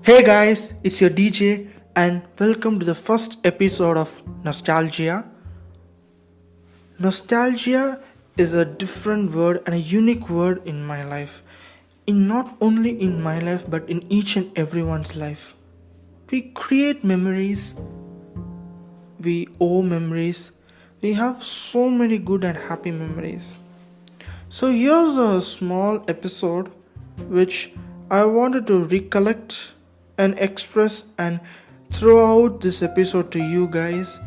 Hey guys, it's your DJ and welcome to the first episode of Nostalgia. Nostalgia is a different word and a unique word in my life. In not only in my life but in each and everyone's life. We create memories, we owe memories, we have so many good and happy memories. So here's a small episode which I wanted to recollect and express and throw out this episode to you guys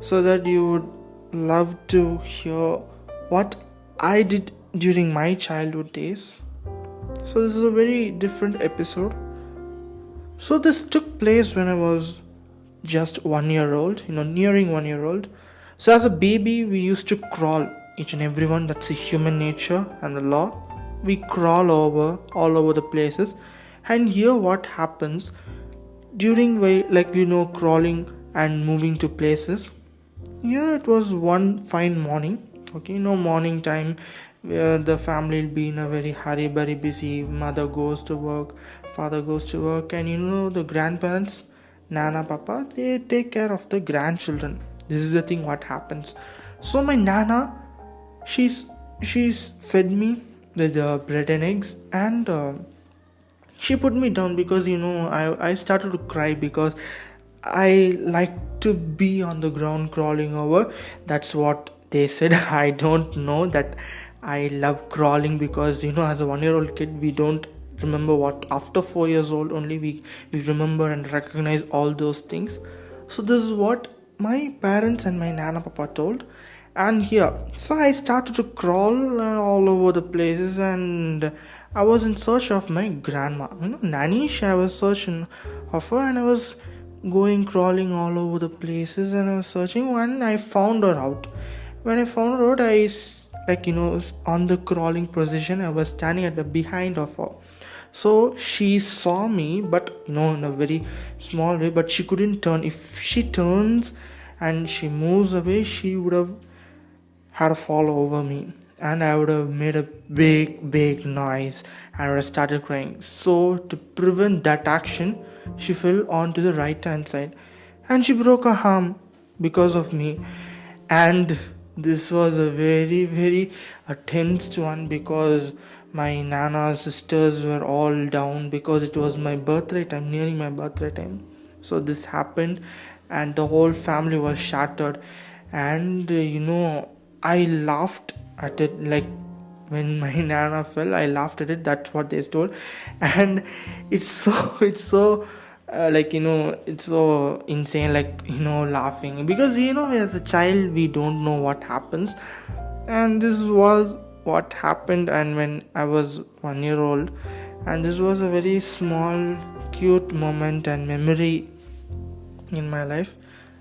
so that you would love to hear what I did during my childhood days. So this is a very different episode. So this took place when I was just 1 year old, nearing 1 year old. So as a baby, we used to crawl, each and everyone. That's the human nature and the law. We crawl all over the places. And here what happens during crawling and moving to places. Yeah, it was one fine morning. Okay, morning time where the family will be in a very hurry, very busy. Mother goes to work, father goes to work, and the grandparents, Nana, Papa, they take care of the grandchildren. This is the thing what happens. So my Nana, she's fed me with bread and eggs, and she put me down because I started to cry because I like to be on the ground crawling over. That's what they said. I don't know that I love crawling because as a 1 year old kid we don't remember what after 4 years old only we remember and recognize all those things. So this is what my parents and my Nana Papa told. And here, so I started to crawl all over the places, and I was in search of my grandma. Nanish, I was searching of her, and I was going crawling all over the places, and I was searching, and I found her out. When I found her out, on the crawling position, I was standing at the behind of her. So she saw me, but in a very small way, but she couldn't turn. If she turns and she moves away, she would have had a fall over me, and I would have made a big noise and I would have started crying. So to prevent that action, she fell onto the right hand side and she broke her arm because of me. And this was a very tense one because my Nana's sisters were all down because it was my birthday time, nearing my birthday time. So this happened and the whole family was shattered. And I laughed at it, like when my Nana fell, I laughed at it. That's what they told. And it's so it's so insane, laughing because as a child we don't know what happens, and this was what happened. And when I was 1 year old, and this was a very small cute moment and memory in my life.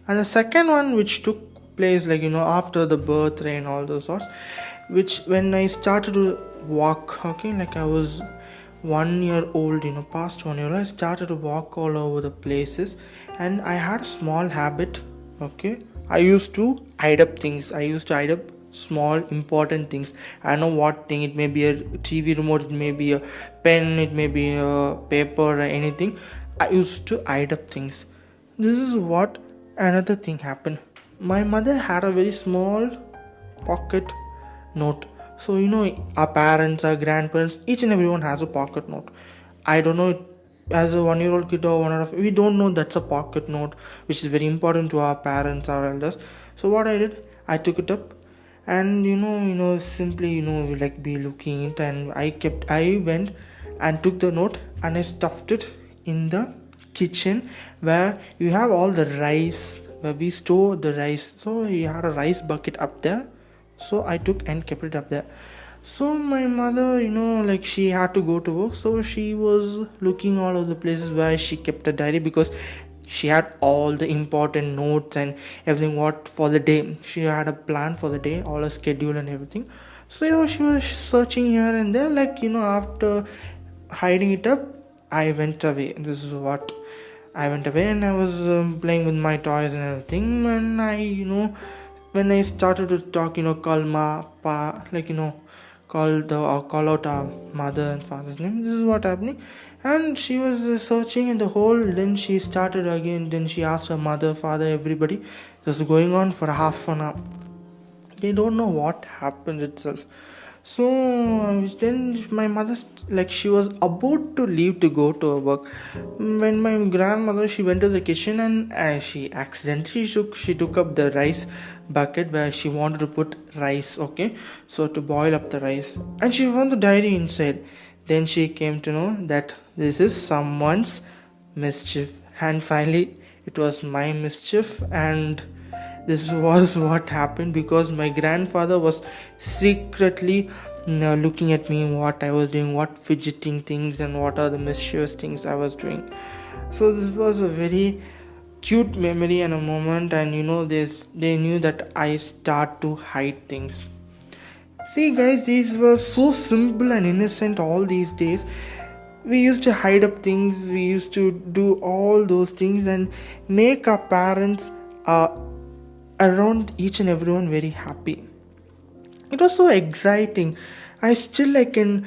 And the second one which took place after the birthday and all those sorts, which when I started to walk, I was 1 year old, past 1 year old, I started to walk all over the places. And I had a small habit. I used to hide up things. I used to hide up small important things. I don't know what thing. It may be a TV remote, it may be a pen, it may be a paper or anything. I used to hide up things. This is what another thing happened. My mother had a very small pocket note. So our parents, our grandparents, each and everyone has a pocket note. I don't know, as a 1 year old kid or 1 and a half, we don't know that's a pocket note, which is very important to our parents, our elders. So what I did, I took it up, and simply be looking it, and I went and took the note and I stuffed it in the kitchen where you have all the rice, where we store the rice. So you had a rice bucket up there, so I took and kept it up there. So my mother, she had to go to work, so she was looking all of the places where she kept a diary, because she had all the important notes and everything what for the day. She had a plan for the day, all a schedule and everything. So she was searching here and there, after hiding it up, I went away. This is what I went away, and I was playing with my toys and everything. And I, when I started to talk, Kalma, Pa, call out our mother and father's name. This is what happening. And she was searching in the hole. Then she started again. Then she asked her mother, father, everybody. It was going on for half an hour. They don't know what happened itself. So then my mother, like, she was about to leave to go to her work, when my grandmother, she went to the kitchen, and she accidentally took up the rice bucket where she wanted to put rice, okay, so to boil up the rice, and she found the diary inside. Then she came to know that this is someone's mischief, and finally it was my mischief. And this was what happened, because my grandfather was secretly looking at me, what I was doing, what fidgeting things, and what are the mischievous things I was doing. So this was a very cute memory and a moment, and they knew that I start to hide things. See guys, these were so simple and innocent all these days. We used to hide up things, we used to do all those things and make our parents around each and everyone very happy. It was so exciting. I can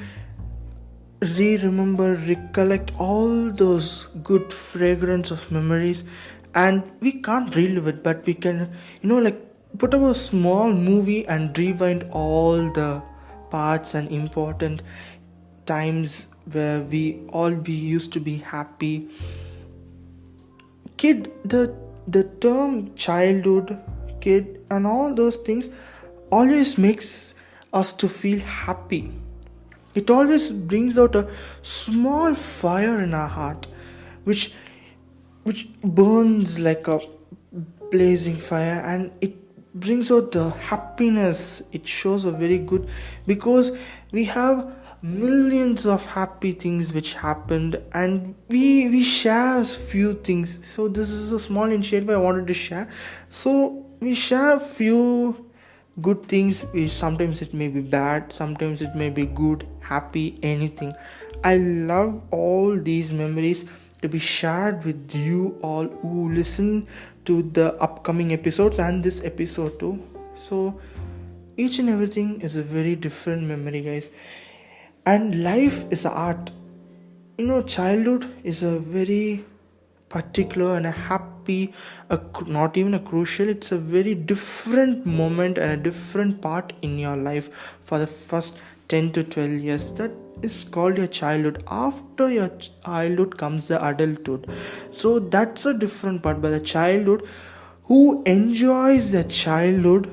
recollect all those good fragrance of memories, and we can't relive it, but we can, put up a small movie and rewind all the parts and important times where we used to be happy. The term childhood, kid, and all those things always makes us to feel happy. It always brings out a small fire in our heart, which burns like a blazing fire, and it brings out the happiness. It shows a very good, because we have millions of happy things which happened, and we share few things. So this is a small initiative I wanted to share. So we share few good things. Sometimes it may be bad, sometimes it may be good, happy, anything. I love all these memories to be shared with you all who listen to the upcoming episodes and this episode too. So each and everything is a very different memory, guys. And life is art. Childhood is a very particular and a happy, not even a crucial, it's a very different moment and a different part in your life for the first 10 to 12 years. That is called your childhood. After your childhood comes the adulthood. So that's a different part. But the childhood, who enjoys the childhood,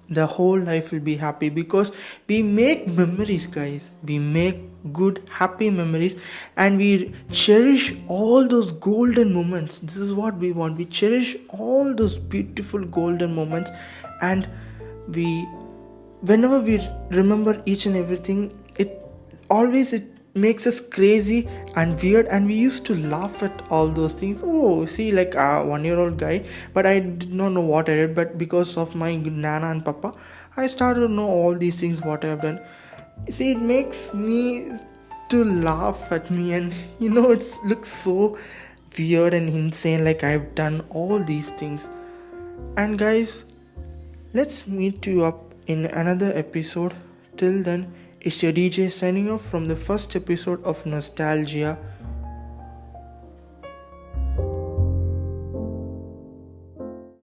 the whole life will be happy, because we make memories, guys. We make good, happy memories, and we cherish all those golden moments. This is what we want. We cherish all those beautiful golden moments, and whenever we remember each and everything, it makes us crazy and weird, and we used to laugh at all those things. Oh, see, like a 1-year-old guy, but I did not know what I did, but because of my nana and papa, I started to know all these things what I have done. See, it makes me to laugh at me, and it looks so weird and insane, like I've done all these things. And guys, let's meet you up in another episode. Till then, it's your DJ signing off from the first episode of Nostalgia.